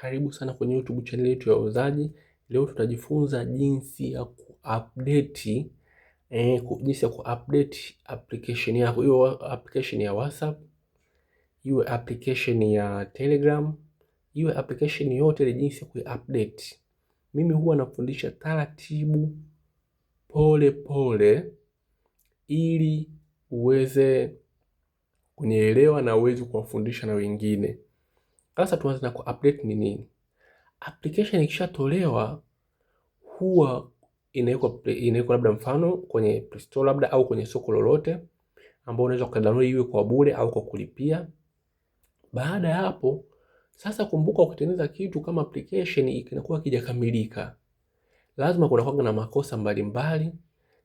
Karibu sana kwenye YouTube channel yetu ya Wauzaji. Leo tutajifunza jinsi ya kuupdate application yako, hiyo application ya WhatsApp, iwe application ya Telegram, iwe application yote ile, jinsi ya kuupdate. Mimi huwa nafundisha taratibu, pole pole, ili uweze kunielewa na uweze kuwafundisha na wengine. Sasa tuanze na ku-update ni nini? Application ikishatolewa huwa inawekwa labda mfano kwenye Play Store labda au kwenye soko lolote ambao unaweza kudownload iwe kwa bure au kwa kulipia. Baada ya hapo sasa, kumbuka ukitengeneza kitu kama application inakuwa kijakamilika, lazima kunakuwa na makosa mbalimbali.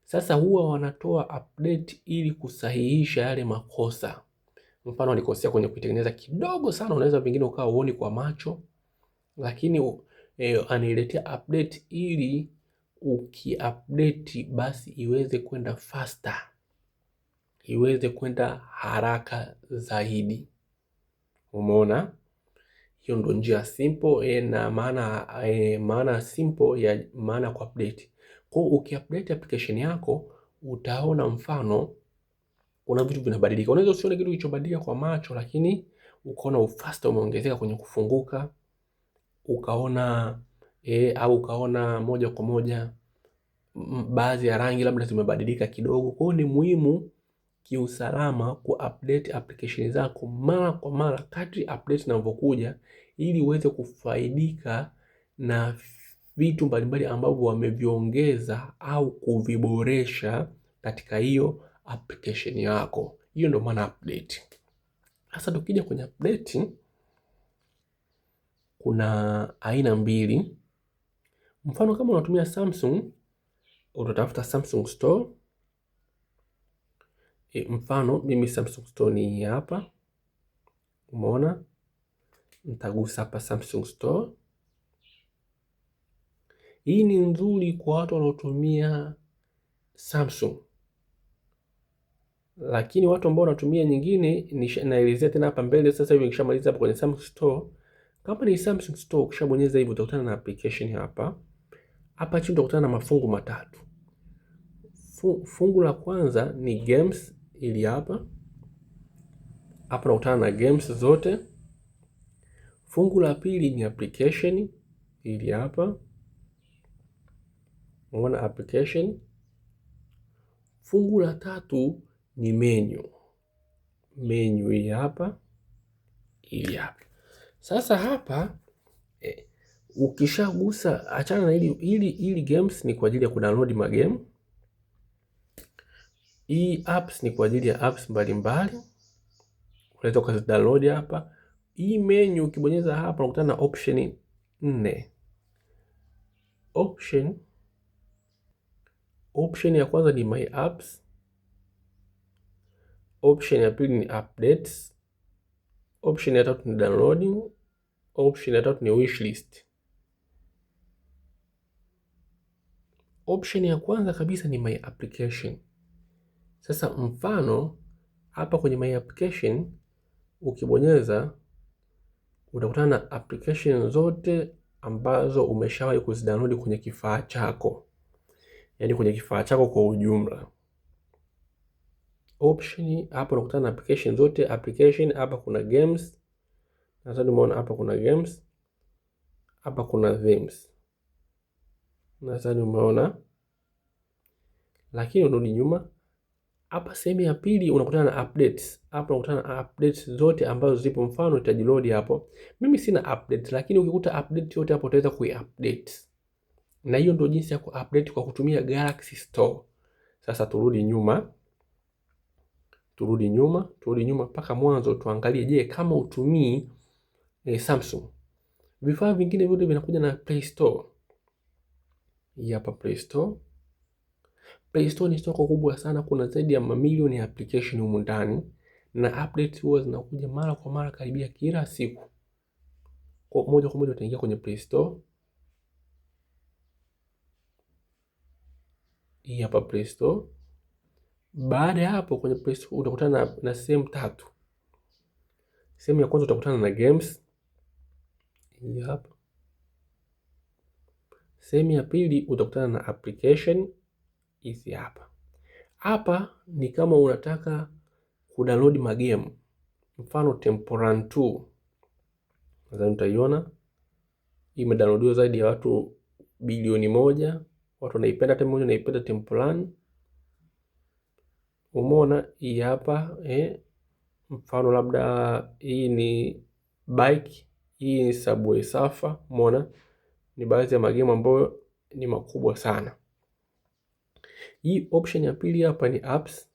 Sasa huwa wanatoa update ili kusahihisha yale makosa. Mfano alikosea kwenye kutengeneza kidogo sana, unaweza vingine ukawa uone kwa macho, lakini aniletea update ili ukiupdate basi iweze kwenda faster, iweze kwenda haraka zaidi. Umeona? Hiyo ndo njia simple na maana simple ya maana ku update. Kwa ukiupdate application yako utaona mfano kuna vitu vinabadilika. Unaweza usione kitu kilichobadilika kwa macho, lakini ukaona ufaster umeongezeka kwenye kufunguka, ukaona au ukaona moja kwa moja baadhi ya rangi labda zimebadilika kidogo. Kwa hiyo ni muhimu kiusalama ku-update application zako mara kwa mara kadri update inavyokuja, ili uweze kufaidika na vitu mbalimbali ambavyo wameviongeza au kuviboresha katika hiyo application yako. Hiyo ndio maana update. Sasa tukija kwenye update, kuna aina mbili. Mfano kama unatumia Samsung, utatafuta Samsung Store. Mfano mimi Samsung Store ni hapa. Umeona? Nitagusa hapa Samsung Store. Hii ni nzuri kwa watu wanaotumia Samsung, lakini watu ambao wanatumia nyingine naelezea tena hapa mbele. Sasa hivi nikishamaliza hapa kwenye Samsung Store, kama ni Samsung Store, ukishabonyeza hivi utakutana na application hapa. Hapa chini utakutana na mafungu matatu. Fungu la kwanza ni games, ili hapa. Hapa unakutana na games zote. Fungu la pili ni application, ili hapa. Unaona application. Fungu la tatu ni menu. Menu hii hapa, ili hapa. Sasa hapa ukishagusa, achana na hili games ni kwa ajili ya kudownload magame. Hii apps ni kwa ajili ya apps mbalimbali, unaweza kuzidownload hapa. Hii menu ukibonyeza hapa unakutana na option 4. Option ya kwanza ni my apps. Option ya pili ni updates. Option ya tatu ni downloading. Option ya tatu ni wishlist. Option ya kwanza kabisa ni my application. Sasa mfano hapa kwenye my application ukibonyeza utakutana na application zote ambazo umeshawahi kuzidownload kwenye kifaa chako, yaani kwenye kifaa chako kwa ujumla. Option hapa unakutana na application zote. Application hapa kuna games. Nadhani umeona hapa kuna games. Hapa kuna themes. Nadhani umeona. Lakini unarudi nyuma. Hapa sehemu ya pili unakutana na updates. Hapa unakutana na updates zote ambazo zipo, mfano itajiload hapo. Mimi sina update, lakini ukikuta update yote hapo utaweza kuiupdate. Na hiyo ndio jinsi ya kuupdate kwa kutumia Galaxy Store. Sasa turudi nyuma mpaka mwanzo tuangalie, je, kama utumii Samsung. Vifaa vingine vyote vinakuja na Play Store. Hii hapa Play Store. Play Store ni soko kubwa sana, kuna zaidi ya mamilioni ya application humu ndani, na update huwa zinakuja mara kwa mara karibia kila siku. Kwa moja utaingia kwenye Play Store. Hii hapa Play Store. Baada ya hapo kwenye Play Store utakutana na sehemu tatu. Sehemu ya kwanza utakutana na games. hii hapa. Sehemu ya pili utakutana na application hizi hapa. Hapa ni kama unataka kudownload magame, mfano Temple Run 2. Nadhani utaiona imedownloadiwa zaidi ya watu bilioni 1. Watu wanaipenda Temple Run, wanaipenda Temple Run. Umeona hii hapa mfano labda hii ni bike, hii ni Subway Surfer. Umeona ni baadhi ya magame ambayo ni makubwa sana. Hii option ya pili hapa ni apps.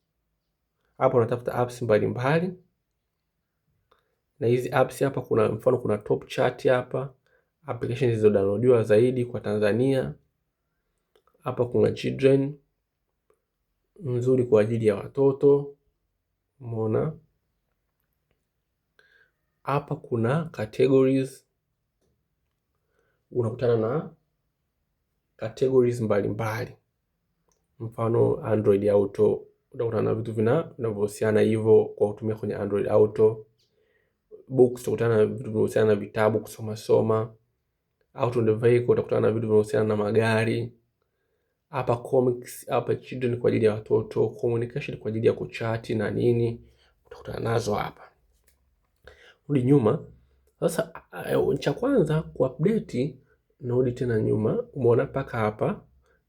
Hapa unatafuta apps mbalimbali. Na hizi apps hapa kuna mfano kuna top chart hapa, applications zilizodownloadiwa zaidi kwa Tanzania. Hapa kuna children, nzuri kwa ajili ya watoto. Umeona? Hapa kuna categories. Unakutana na categories mbalimbali. Mfano Android Auto, utakutana na vitu vinavyohusiana hivyo kwa kutumia kwenye Android Auto. Books, utakutana na vitu vinavyohusiana na vitabu, kusoma. Auto and vehicle, utakutana na vitu vinavyohusiana na magari. Hapa comics, hapa children kwa ajili ya watoto, communication kwa ajili ya kuchati na nini, utakutana nazo hapa. Rudi nyuma. Sasa cha kwanza kuupdate, narudi tena nyuma. Umeona paka hapa.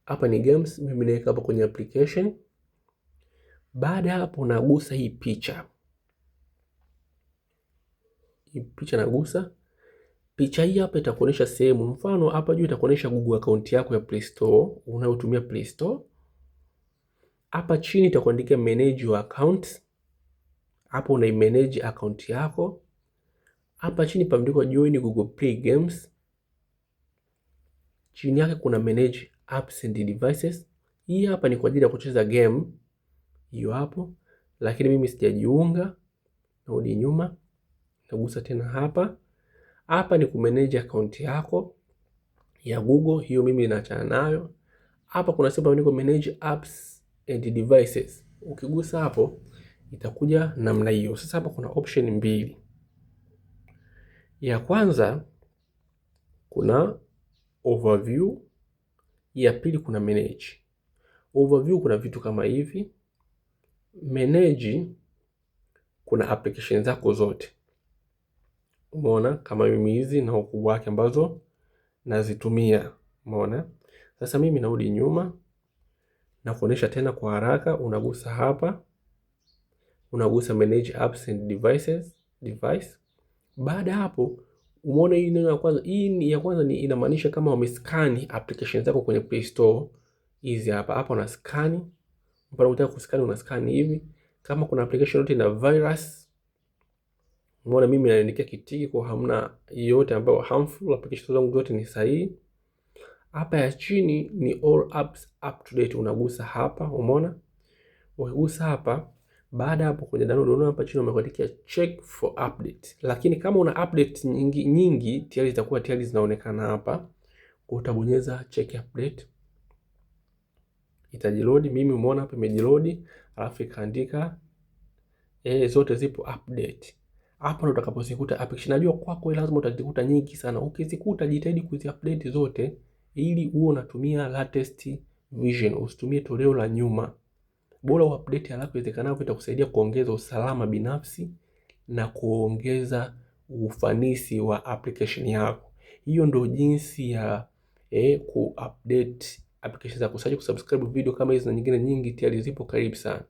Hapa ni games, mimi naweka hapa kwenye application. Baada hapo nagusa hii picha. Hii picha nagusa. Picha hii hapa itakuonyesha sehemu. Mfano hapa juu itakuonyesha Google account yako ya Play Store, unayotumia Play Store. Hapa chini itakuandikia manage your account. Hapo manage account yako. Hapa chini pameandikwa join Google Play Games. Chini yake kuna manage apps and devices. Hii hapa ni kwa ajili ya kucheza game. Hiyo hapo. Lakini mimi sijajiunga. Narudi nyuma. Nagusa tena hapa. Hapa ni kumanage account yako ya Google. Hiyo mimi ninaachana nayo. Hapa kuna sehemu imeandikwa manage apps and devices. Ukigusa hapo itakuja namna hiyo. Sasa hapa kuna option mbili. Ya kwanza kuna overview, ya pili kuna manage. Overview kuna vitu kama hivi. Manage kuna application zako zote. Umeona kama mimi hizi na ukubwa wake ambazo nazitumia. Umeona? Sasa mimi narudi nyuma na kuonesha tena kwa haraka. Unagusa hapa. Unagusa manage apps and device. Baada hapo umeona hii neno ya kwanza, hii ya kwanza ni inamaanisha kama wamescan applications zako kwenye Play Store. Hizi hapa hapa una scan. Mpaka unataka kuscan una scan hivi. Kama kuna application yote na virus, umeona mimi naandikia kitiki kwa hamna yote ambayo harmful, applications zangu zote ni sahihi. Hapa ya chini ni all apps up to date, unagusa hapa. Umeona? Ukigusa hapa, baada hapo kwenye download unaona hapa chini wamekuandikia check for update. Lakini kama una update nyingi tayari zitakuwa tayari zinaonekana hapa. Kwa utabonyeza check update. Itajiload. Mimi umeona hapa imejiload, alafu ikaandika zote zipo update. Hapa ndo utakapozikuta application. Najua kwako lazima utazikuta nyingi sana. Ukizikuta jitahidi kuzi-update zote ili uwe unatumia latest version, usitumie toleo la nyuma. Bora uupdate haraka iwezekanavyo, itakusaidia kuongeza usalama binafsi na kuongeza ufanisi wa application yako. Hiyo ndio jinsi ya kuupdate application zako. Usije kusubscribe video kama hizi na nyingine nyingi tayari zipo. Karibu sana.